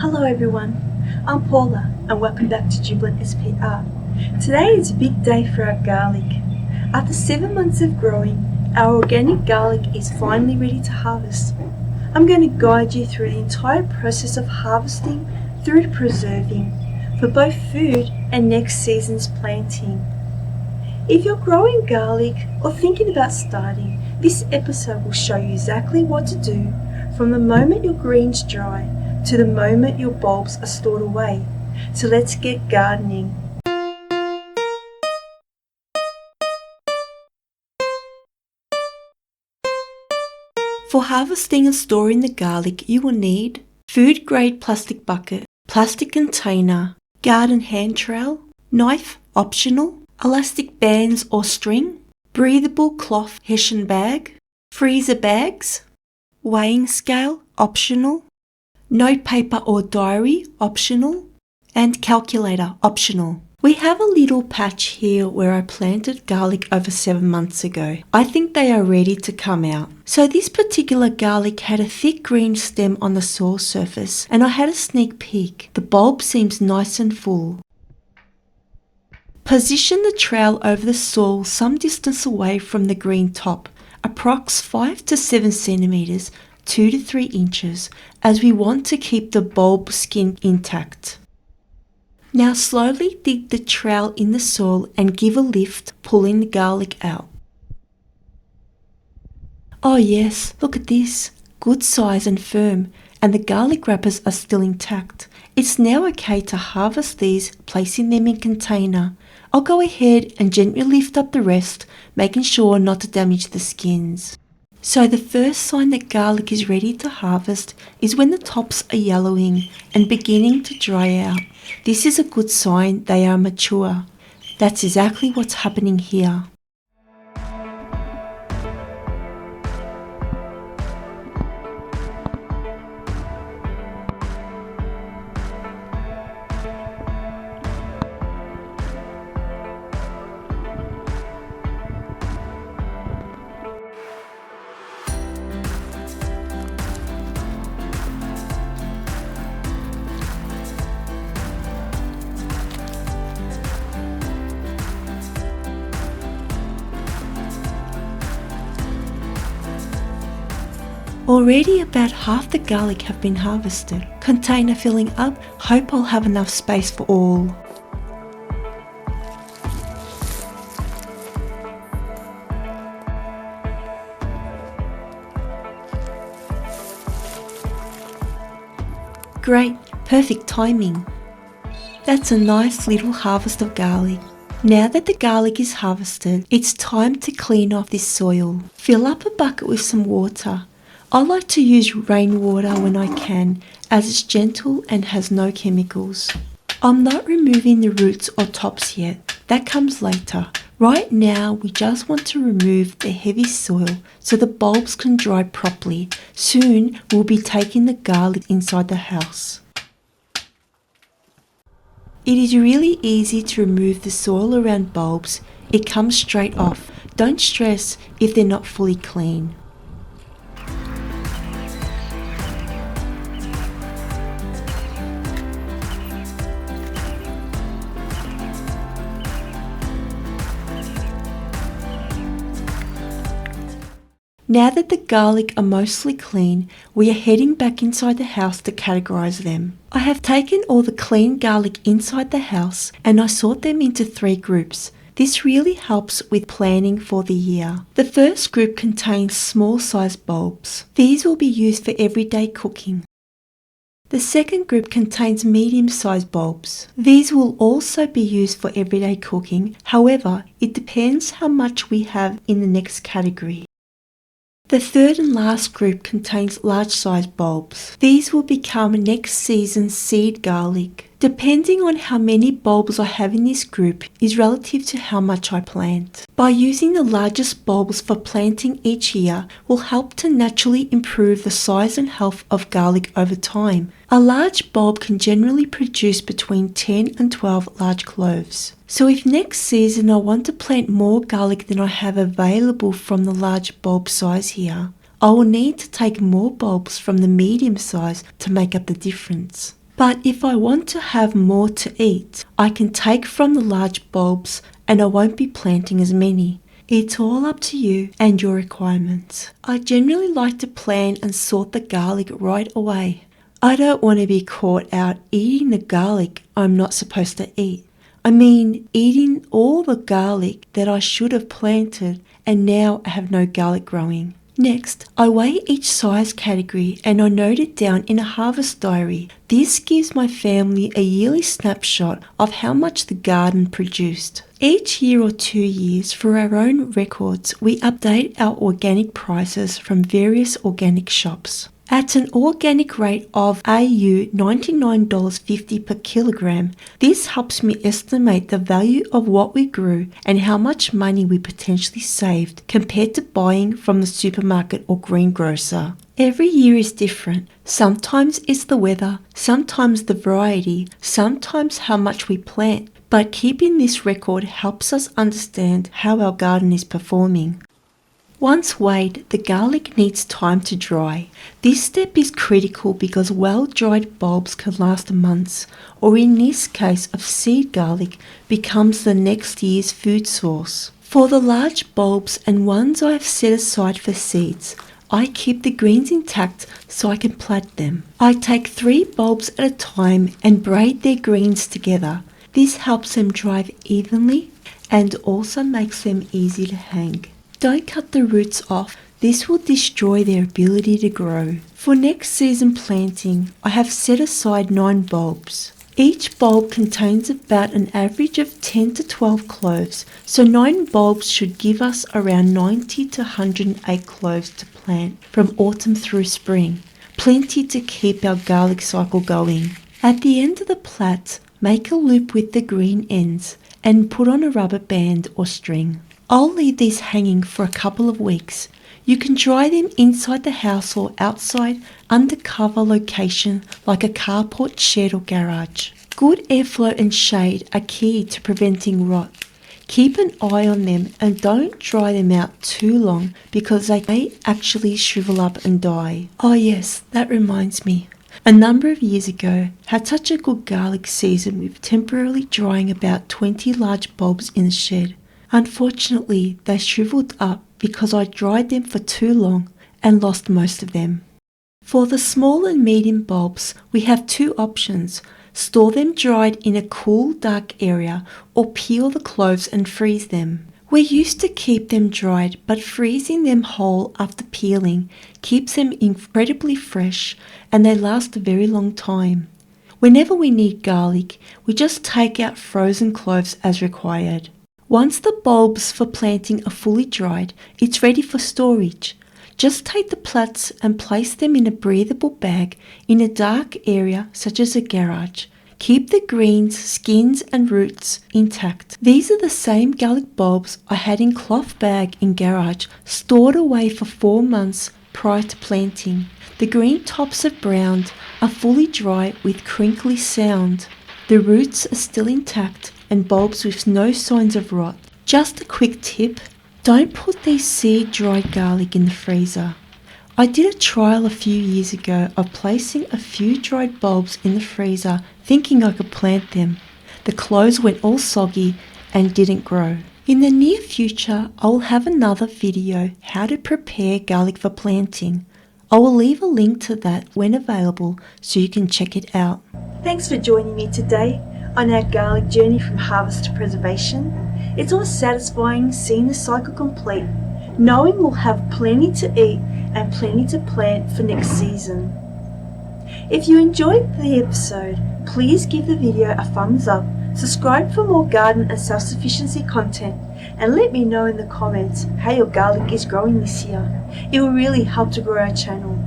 Hello everyone, I'm Paula and welcome back to Jubilant SPR. Today is a big day for our garlic. After 7 months of growing, our organic garlic is finally ready to harvest. I'm going to guide you through the entire process of harvesting through to preserving for both food and next season's planting. If you're growing garlic or thinking about starting, this episode will show you exactly what to do from the moment your greens dry to the moment your bulbs are stored away. So let's get gardening. For harvesting and storing the garlic, you will need food grade plastic bucket, plastic container, garden hand trowel, knife optional, elastic bands or string, breathable cloth Hessian bag, freezer bags, weighing scale optional, note paper or diary optional, and calculator optional. We have a little patch here where I planted garlic over 7 months ago. I think they are ready to come out. So this particular garlic had a thick green stem on the soil surface and I had a sneak peek. The bulb seems nice and full. Position the trowel over the soil some distance away from the green top, approx 5 to 7 centimeters, 2 to 3 inches, as we want to keep the bulb skin intact. Now slowly dig the trowel in the soil and give a lift, pulling the garlic out. Oh yes, look at this, good size and firm, and the garlic wrappers are still intact. It's now okay to harvest these, placing them in container. I'll go ahead and gently lift up the rest, making sure not to damage the skins. So the first sign that garlic is ready to harvest is when the tops are yellowing and beginning to dry out. This is a good sign they are mature. That's exactly what's happening here. Already about half the garlic have been harvested. Container filling up, hope I'll have enough space for all. Great, perfect timing. That's a nice little harvest of garlic. Now that the garlic is harvested, it's time to clean off this soil. Fill up a bucket with some water. I like to use rainwater when I can, as it's gentle and has no chemicals. I'm not removing the roots or tops yet, that comes later. Right now we just want to remove the heavy soil so the bulbs can dry properly. Soon we'll be taking the garlic inside the house. It is really easy to remove the soil around bulbs, it comes straight off. Don't stress if they're not fully clean. Now that the garlic are mostly clean, we are heading back inside the house to categorize them. I have taken all the clean garlic inside the house and I sort them into 3 groups. This really helps with planning for the year. The first group contains small sized bulbs. These will be used for everyday cooking. The second group contains medium-sized bulbs. These will also be used for everyday cooking, however, it depends how much we have in the next category. The third and last group contains large-sized bulbs. These will become next season's seed garlic. Depending on how many bulbs I have in this group is relative to how much I plant. By using the largest bulbs for planting each year will help to naturally improve the size and health of garlic over time. A large bulb can generally produce between 10 and 12 large cloves. So if next season I want to plant more garlic than I have available from the large bulb size here, I will need to take more bulbs from the medium size to make up the difference. But if I want to have more to eat, I can take from the large bulbs and I won't be planting as many. It's all up to you and your requirements. I generally like to plan and sort the garlic right away. I don't want to be caught out eating the garlic I'm not supposed to eat. I mean, eating all the garlic that I should have planted and now I have no garlic growing. Next, I weigh each size category and I note it down in a harvest diary. This gives my family a yearly snapshot of how much the garden produced. Each year or 2 years, for our own records, we update our organic prices from various organic shops. At an organic rate of AU $99.50 per kilogram, this helps me estimate the value of what we grew and how much money we potentially saved compared to buying from the supermarket or greengrocer. Every year is different. Sometimes it's the weather, sometimes the variety, sometimes how much we plant. But keeping this record helps us understand how our garden is performing. Once weighed, the garlic needs time to dry. This step is critical because well-dried bulbs can last months, or in this case of seed garlic, becomes the next year's food source. For the large bulbs and ones I have set aside for seeds, I keep the greens intact so I can plant them. I take 3 bulbs at a time and braid their greens together. This helps them dry evenly and also makes them easy to hang. Don't cut the roots off, this will destroy their ability to grow. For next season planting, I have set aside 9 bulbs. Each bulb contains about an average of 10 to 12 cloves, so 9 bulbs should give us around 90 to 108 cloves to plant from autumn through spring. Plenty to keep our garlic cycle going. At the end of the plait, make a loop with the green ends and put on a rubber band or string. I'll leave these hanging for a couple of weeks. You can dry them inside the house or outside under cover location like a carport, shed or garage. Good airflow and shade are key to preventing rot. Keep an eye on them and don't dry them out too long because they may actually shrivel up and die. Oh yes, that reminds me. A number of years ago, had such a good garlic season with temporarily drying about 20 large bulbs in the shed. Unfortunately, they shriveled up because I dried them for too long and lost most of them. For the small and medium bulbs, we have 2 options. Store them dried in a cool, dark area or peel the cloves and freeze them. We used to keep them dried, but freezing them whole after peeling keeps them incredibly fresh and they last a very long time. Whenever we need garlic, we just take out frozen cloves as required. Once the bulbs for planting are fully dried, it's ready for storage. Just take the plats and place them in a breathable bag in a dark area such as a garage. Keep the greens, skins and roots intact. These are the same garlic bulbs I had in cloth bag in garage, stored away for 4 months prior to planting. The green tops have browned, are fully dry with crinkly sound. The roots are still intact and bulbs with no signs of rot. Just a quick tip, don't put these seed dried garlic in the freezer. I did a trial a few years ago of placing a few dried bulbs in the freezer thinking I could plant them. The cloves went all soggy and didn't grow. In the near future, I will have another video how to prepare garlic for planting. I will leave a link to that when available so you can check it out. Thanks for joining me today on our garlic journey from harvest to preservation. It's always satisfying seeing the cycle complete, knowing we'll have plenty to eat and plenty to plant for next season. If you enjoyed the episode, please give the video a thumbs up, subscribe for more garden and self-sufficiency content, and let me know in the comments how your garlic is growing this year. It will really help to grow our channel.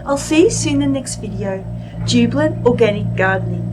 I'll see you soon in the next video. Jubilant Organic Gardening.